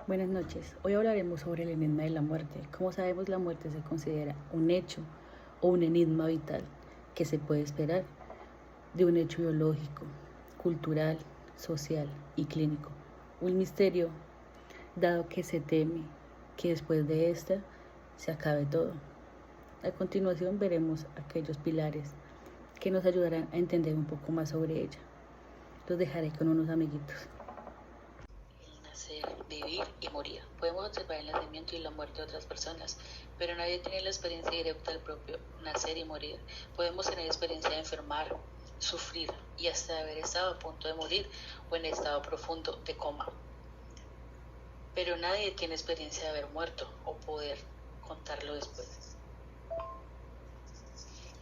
Buenas noches. Hoy hablaremos sobre el enigma de la muerte. Como sabemos, la muerte se considera un hecho o un enigma vital que se puede esperar de un hecho biológico, cultural, social y clínico. Un misterio, dado que se teme que después de esta se acabe todo. A continuación veremos aquellos pilares que nos ayudarán a entender un poco más sobre ella. Los dejaré con unos amiguitos. El nacer, vivir y morir. Podemos observar el nacimiento y la muerte de otras personas, pero nadie tiene la experiencia directa del propio nacer y morir. Podemos tener experiencia de enfermar, sufrir y hasta de haber estado a punto de morir o en estado profundo de coma. Pero nadie tiene experiencia de haber muerto o poder contarlo después.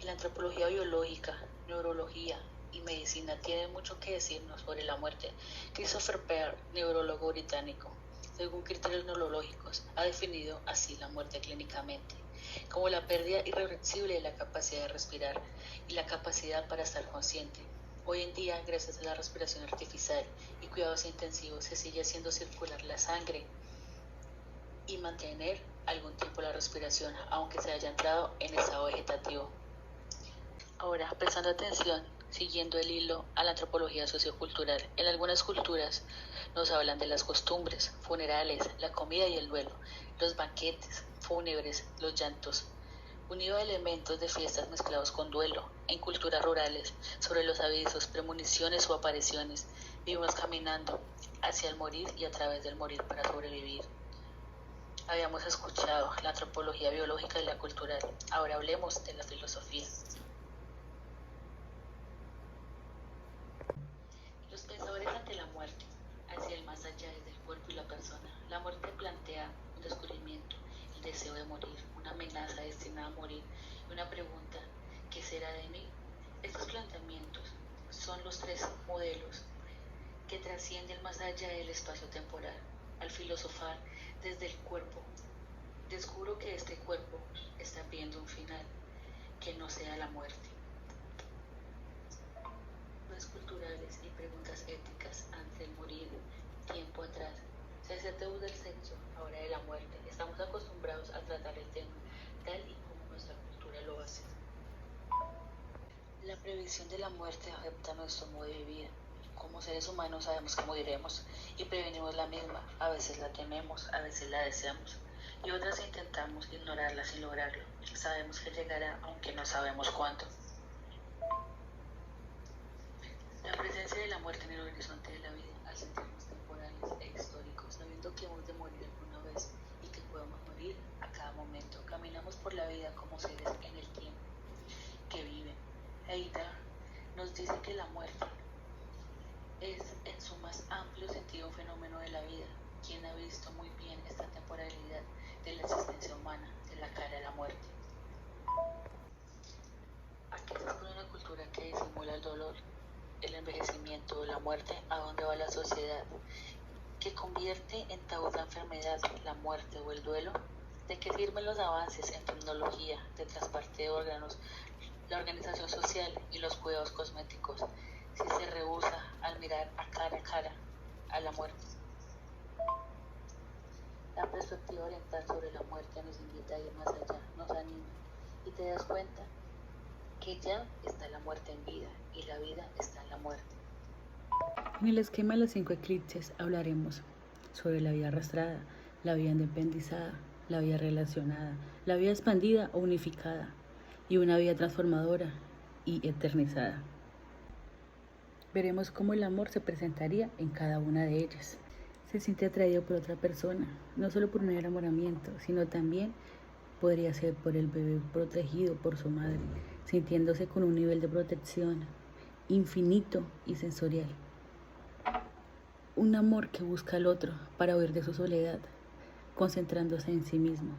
La antropología biológica, neurología y medicina tienen mucho que decirnos sobre la muerte. Christopher Pearl, neurólogo británico, según criterios neurológicos, ha definido así la muerte clínicamente, como la pérdida irreversible de la capacidad de respirar y la capacidad para estar consciente. Hoy en día, gracias a la respiración artificial y cuidados intensivos, se sigue haciendo circular la sangre y mantener algún tiempo la respiración, aunque se haya entrado en estado vegetativo. Ahora, prestando atención, siguiendo el hilo a la antropología sociocultural, en algunas culturas nos hablan de las costumbres, funerales, la comida y el duelo, los banquetes, fúnebres, los llantos, unido a elementos de fiestas mezclados con duelo. En culturas rurales, sobre los avisos, premoniciones o apariciones, vivimos caminando hacia el morir y a través del morir para sobrevivir. Habíamos escuchado la antropología biológica y la cultural, ahora hablemos de la filosofía. Los pensadores ante la muerte, hacia el más allá desde el cuerpo y la persona. La muerte plantea un descubrimiento, el deseo de morir, una amenaza destinada a morir y una pregunta, ¿qué será de mí? Estos planteamientos son los tres modelos que trascienden más allá del espacio temporal. Al filosofar desde el cuerpo, descubro que este cuerpo está viendo un final, que no sea la muerte. Culturales y preguntas éticas ante el morir, tiempo atrás. Se hacía tabú del sexo, ahora de la muerte. Estamos acostumbrados a tratar el tema tal y como nuestra cultura lo hace. La previsión de la muerte afecta nuestro modo de vivir. Como seres humanos sabemos que moriremos y prevenimos la misma. A veces la tememos, a veces la deseamos y otras intentamos ignorarla sin lograrlo. Sabemos que llegará, aunque no sabemos cuándo. La presencia de la muerte en el horizonte de la vida, al sentirnos temporales e históricos, sabiendo que hemos de morir alguna vez y que podemos morir a cada momento. Caminamos por la vida como seres en el tiempo que viven. Heidegger nos dice que la muerte es en su más amplio sentido un fenómeno de la vida. Quien ha visto muy bien esta temporalidad de la existencia humana, de la cara de la muerte. Aquí se expone una cultura que disimula el dolor, el envejecimiento, la muerte, a dónde va la sociedad, que convierte en tabú la enfermedad, la muerte o el duelo. ¿De qué sirven los avances en tecnología, de trasplante de órganos, la organización social y los cuidados cosméticos, si se rehúsa al mirar a cara a la muerte? La perspectiva oriental sobre la muerte nos invita a ir más allá, nos anima, y te das cuenta que ya está la muerte en vida y la vida está en la muerte. En el esquema de los 5 eclipses hablaremos sobre la vida arrastrada, la vida independizada, la vida relacionada, la vida expandida o unificada y una vida transformadora y eternizada. Veremos cómo el amor se presentaría en cada una de ellas. Se siente atraído por otra persona, no solo por un enamoramiento, sino también podría ser por el bebé protegido por su madre, sintiéndose con un nivel de protección infinito y sensorial. Un amor que busca al otro para huir de su soledad, concentrándose en sí mismo.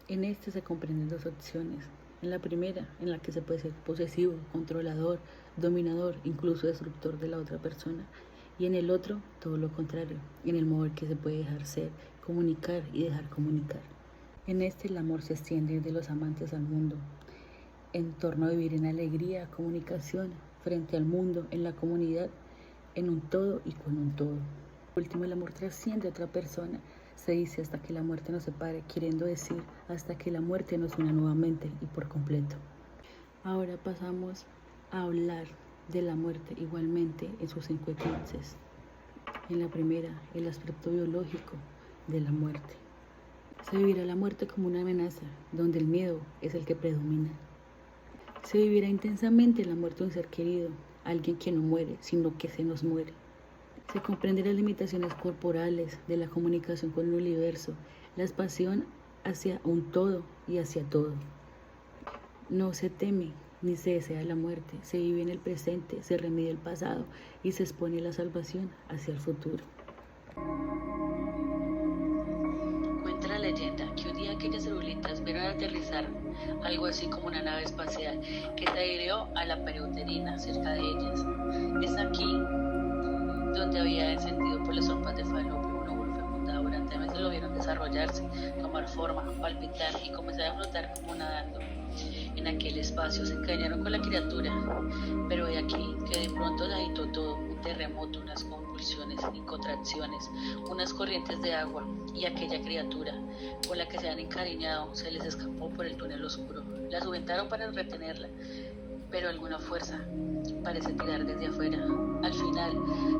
En este se comprenden dos opciones. En la primera, en la que se puede ser posesivo, controlador, dominador, incluso destructor de la otra persona. Y en el otro, todo lo contrario, en el modo en que se puede dejar ser, comunicar y dejar comunicar. En este el amor se extiende de los amantes al mundo, en torno a vivir en alegría, comunicación, frente al mundo, en la comunidad, en un todo y con un todo. Último, el amor trasciende a otra persona. Se dice hasta que la muerte nos separe, queriendo decir hasta que la muerte nos una nuevamente y por completo. Ahora pasamos a hablar de la muerte igualmente en sus 5 eclipses. En la primera, el aspecto biológico de la muerte. Se vivirá la muerte como una amenaza, donde el miedo es el que predomina. Se vivirá intensamente la muerte de un ser querido, alguien que no muere, sino que se nos muere. Se comprenden las limitaciones corporales de la comunicación con el universo, la expansión hacia un todo y hacia todo. No se teme ni se desea la muerte, se vive en el presente, se remedia el pasado y se expone la salvación hacia el futuro. Cuenta la leyenda que un día aquellas celulitas vieron aterrizar algo así como una nave espacial que se adhirió a la pereuterina cerca de ellas. Es aquí donde había descendido por las sopas de falopio un óvulo fecundado. Durante meses lo vieron desarrollarse, tomar forma, palpitar y comenzar a flotar como nadando. En aquel espacio se engañaron con la criatura, pero de aquí que de pronto se agitó todo, un terremoto, unas convulsiones y contracciones, unas corrientes de agua, y aquella criatura con la que se han encariñado se les escapó por el túnel oscuro. La subentaron para retenerla, pero alguna fuerza parece tirar desde afuera. Al final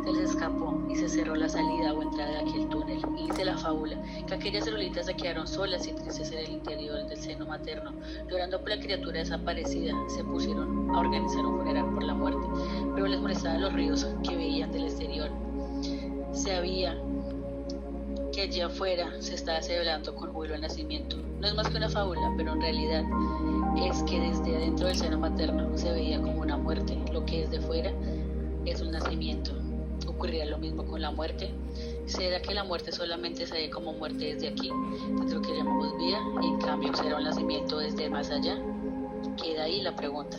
se les escapó y se cerró la salida o entrada de aquel túnel. Y dice la fábula que aquellas celulitas se quedaron solas y tristes en el interior del seno materno, llorando por la criatura desaparecida. Se pusieron a organizar un funeral por la muerte, pero les molestaban los ruidos que veían del exterior. Sabía que allí afuera se estaba celebrando con júbilo el nacimiento. No es más que una fábula, pero en realidad es que desde adentro del seno materno se veía como una muerte, lo que desde fuera es un nacimiento. ¿Ocurrirá lo mismo con la muerte? ¿Será que la muerte solamente se ve como muerte desde aquí, desde lo que llamamos vida, y en cambio será un nacimiento desde más allá? Queda ahí la pregunta.